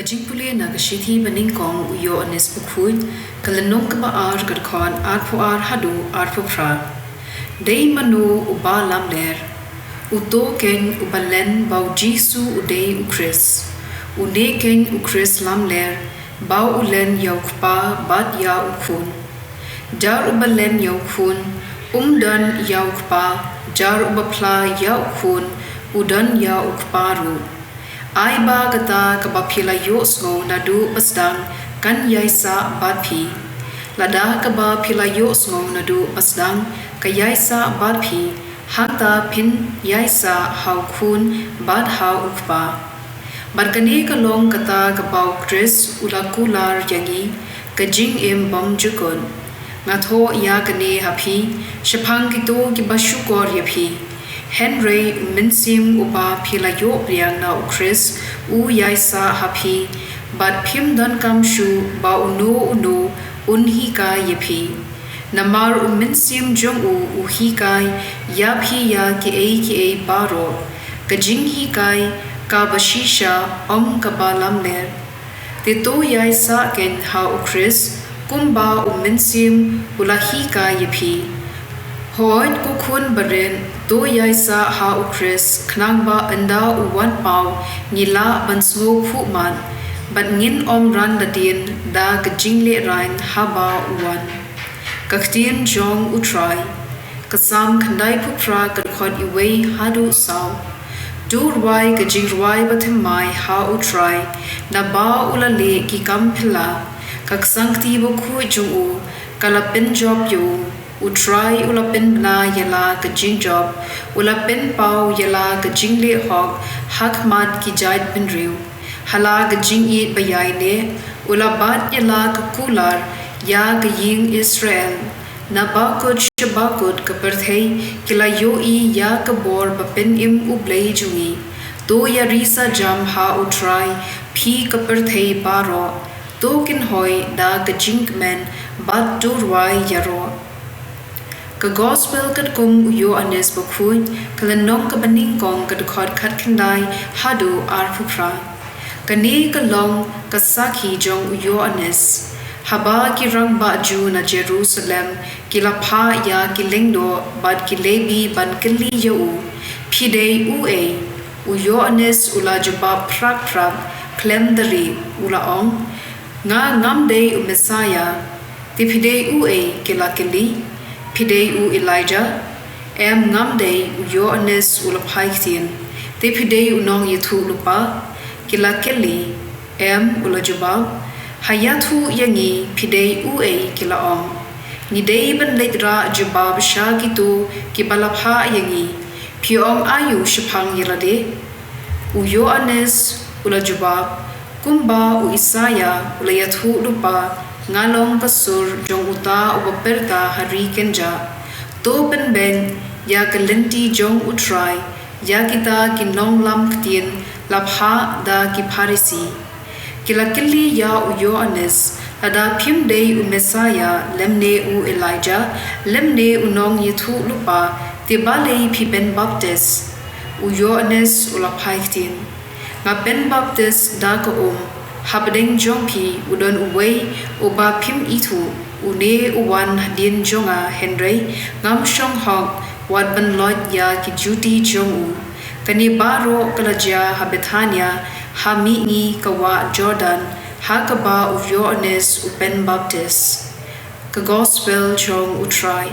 Jingpule na kasithi baning kong uyo anis bukhuj kalenong ka baar kadkon arpo ar hadu arpo pra. Dei manu uba lamler. Uto ken ubalen bau Jisu udei ukris. Une ken ukris lamler bau ulen yaukpa bad ya ukun. Jar ubalen yaukun dan yaukpa jar ubapla yaukun udan ya ukparu. Ai ba kata kabapila yos ngo nadu basdang kan yaisa badpi. Lada kaba pila yos ngo nadu basdang ka yaisa badpi hata pin yaisa hau kun bad hau ukpa. Barkani kalong kata kabau kris ulakular yangi ka jing bam jukun. Ngatho ya kane hapi shapang kito kibashukor yapi. Henry minsim upa pila yo priang na ukris u yaisa hapi bad pim dan kamshu ba uno unhi ka yepi namar minsim jong u hi kai yapi ya ki baro kajing hi kai ka bashisha ka balam ner te to yaisa ken ha ukris kumba minsim ulahi ka yepi Hoit kukun baren to yaisa ha ukris knangba anda uwan pau ngila bansmo pu man bat ngin ran ladin da gajingle rain haba uwan ktien jong utrai kasam khandai pupra kadkhot iwei hadu saw durwai gajingwai bathmai ha utrai na ba ulale ki kampila kaksangti bo khu jungu kalapin job yu Utrai ulapin na yala ka jing job, ulapin pau yala ka jing le hok, hak mat ki jaid bin riu. Hala ka jing eat bayai ne, ulabat yala ka kular, ya ka ying Israel. Na bakut shabakut ka perthei, kila yoi ya ka bor bapin u Blei jungi. To ya risa jam ha utrai, pi ka perthei baro. To kin hoi da ka jing men, bat durwai yaro. Ka gospel kat kum uyo anes bakhuj kalanong ka baning kong kadkhot khat khandai hadu arphupra kani kalong kasaki jong uyo anes haba ki rang ba ju na Jerusalem kilapha ya kilengdo bad kilebi ban kili yo phidei uyo anes ula juba prak klemdari ula ong nga ngamdei Messiah ti phidei kilakili Pidei Elijah, ngamdei uyo anes ulapai ktien. Te pidei unong yithu lupa, kila keli, ulajubab, hayathu yangi pidei kila ong. Nidei ban leitra jubab sha gitu kibalapha yangi, piong ayu shapang yirade. Uyo anes ulajubab, kumba Isaya ulayathu lupa, ngalong pasur jong uta ubaperta hari kenja to ben ya kalenti jong utrai ya kita kinong lam ktien lapha da ki pharisi kilakili ya uyo anes ada phim dei Messiah lemne Elijah lemne unong yithu lupa tibale phi ben baptist uyo anes ulapai ktien nga ben baptist da ko habdeng jongpi udon uwei uba pim itu une uwan hadin jonga Henry ngam shong hok wat ban lot ya ki duty jongu kani baro kalaja habethania hami kawa Jordan hakaba uvyo ones upen baptist ka gospel jong utrai